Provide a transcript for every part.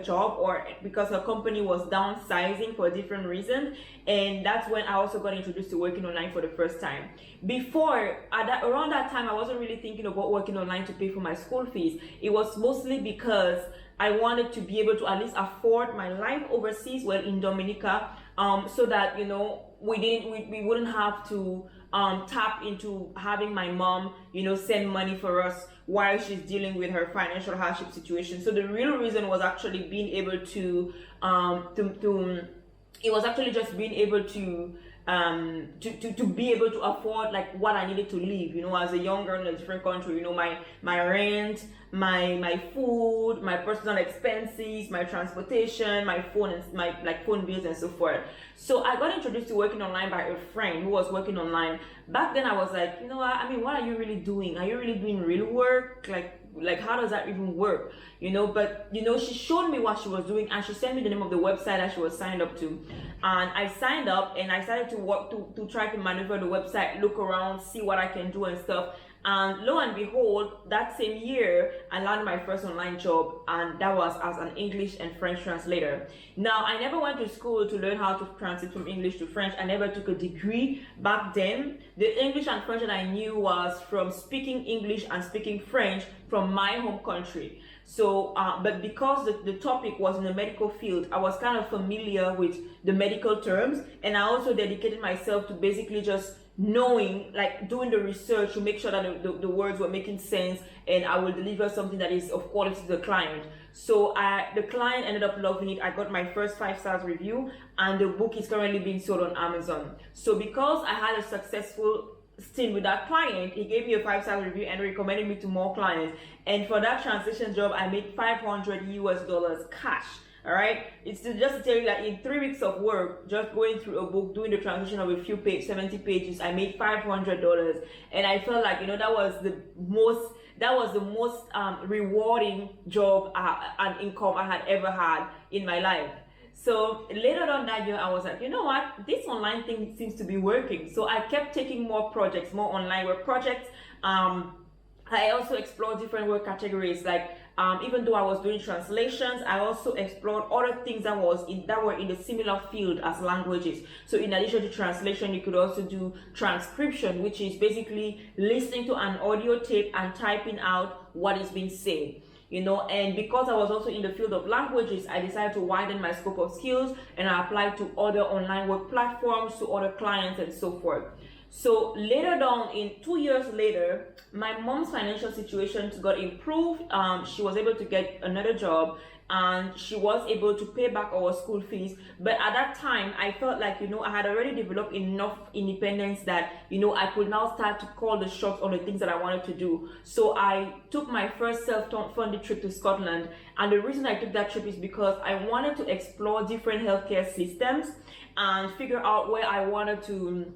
job, or because her company was downsizing for different reasons. And that's when I also got introduced to working online for the first time. Before, around that time, I wasn't really thinking about working online to pay for my school fees. It was mostly because I wanted to be able to at least afford my life overseas, well, in Dominica, so that, you know, we wouldn't have to tap into having my mom, you know, send money for us while she's dealing with her financial hardship situation. So the real reason was actually being able to it was actually just being able to be able to afford like what I needed to live, you know, as a young girl in a different country, you know, my rent, my food, my personal expenses, my transportation, my phone, and my like phone bills and so forth. So I got introduced to working online by a friend who was working online. Back then I was like, you know what, I mean, what are you really doing? Are you really doing real work? Like how does that even work, you know? But you know, she showed me what she was doing, and she sent me the name of the website that she was signed up to, and I signed up and I started to work to try to maneuver the website, look around, see what I can do and stuff. And lo and behold, that same year I landed my first online job, and that was as an English and French translator. Now, I never went to school to learn how to translate from English to French. I never took a degree back then. The English and French that I knew was from speaking English and speaking French from my home country. So, but because the topic was in the medical field, I was kind of familiar with the medical terms, and I also dedicated myself to basically just knowing, like doing the research to make sure that the words were making sense, and I will deliver something that is of quality to the client. So the client ended up loving it. I got my first 5 stars review, and the book is currently being sold on Amazon. So because I had a successful stint with that client, he gave me a 5-star review and recommended me to more clients. And for that translation job, I made $500 cash. All right, it's just to tell you that in 3 weeks of work, just going through a book, doing the translation of a few pages, 70 pages, I made $500, and I felt like, you know, that was the most rewarding job and income I had ever had in my life. So later on that year, I was like, you know what, this online thing seems to be working. So I kept taking more projects, more online work projects. I also explored different work categories, like even though I was doing translations, I also explored other things that were in the similar field as languages. So in addition to translation, you could also do transcription, which is basically listening to an audio tape and typing out what is being said. You know, and because I was also in the field of languages, I decided to widen my scope of skills, and I applied to other online work platforms, to other clients and so forth. So later on, in 2 years later, my mom's financial situation got improved. She was able to get another job, and she was able to pay back our school fees. But at that time, I felt like, you know, I had already developed enough independence that, you know, I could now start to call the shots on the things that I wanted to do. So I took my first self-funded trip to Scotland. And the reason I took that trip is because I wanted to explore different healthcare systems and figure out where I wanted to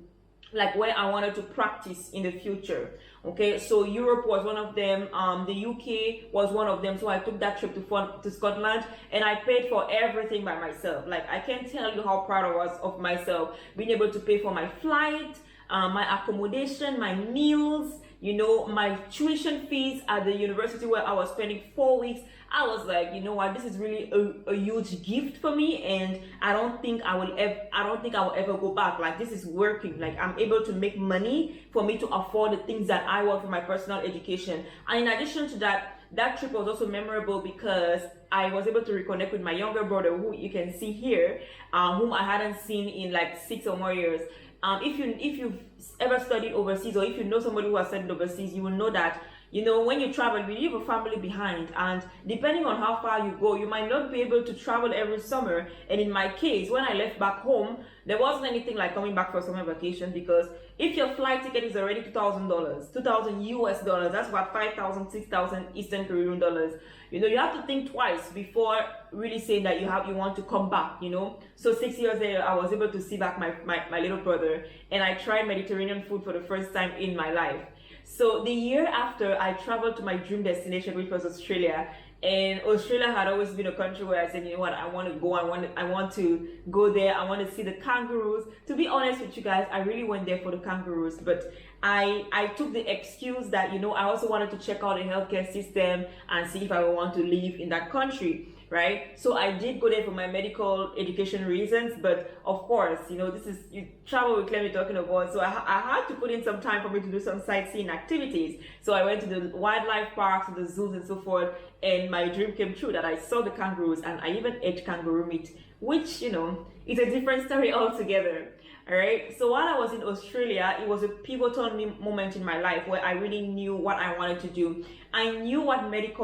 practice in the future. Okay, so Europe was one of them, the UK was one of them. So I took that trip to Scotland, and I paid for everything by myself. Like, I can't tell you how proud I was of myself, being able to pay for my flight, my accommodation, my meals, you know, my tuition fees at the university where I was spending 4 weeks. I was like, you know what, this is really a huge gift for me, and I don't think I will ever go back. Like, this is working. Like, I'm able to make money for me to afford the things that I want for my personal education. And in addition to that, that trip was also memorable because I was able to reconnect with my younger brother, who you can see here, whom I hadn't seen in like 6 or more years. If you've ever studied overseas, or if you know somebody who has studied overseas, you will know that, you know, when you travel, you leave a family behind, and depending on how far you go, you might not be able to travel every summer. And in my case, when I left back home, there wasn't anything like coming back for summer vacation, because if your flight ticket is already $2,000, 2,000 US dollars, that's about 5,000, 6,000 Eastern Caribbean dollars. You know, you have to think twice before really saying that you want to come back, you know. So 6 years later, I was able to see back my little brother, and I tried Mediterranean food for the first time in my life. So the year after, I traveled to my dream destination, which was Australia. And Australia had always been a country where I said, you know what, I want to go, I want to go there, I want to see the kangaroos. To be honest with you guys, I really went there for the kangaroos, but I took the excuse that, you know, I also wanted to check out the healthcare system and see if I would want to live in that country. right? So I did go there for my medical education reasons, but of course, this is you travel with Clem talking about. So I had to put in some time for me to do some sightseeing activities. So I went to the wildlife parks, to the zoos, and so forth. And my dream came true that I saw the kangaroos, and I even ate kangaroo meat, which is a different story altogether. All right. So while I was in Australia, it was a pivotal moment in my life where I really knew what I wanted to do. I knew what medical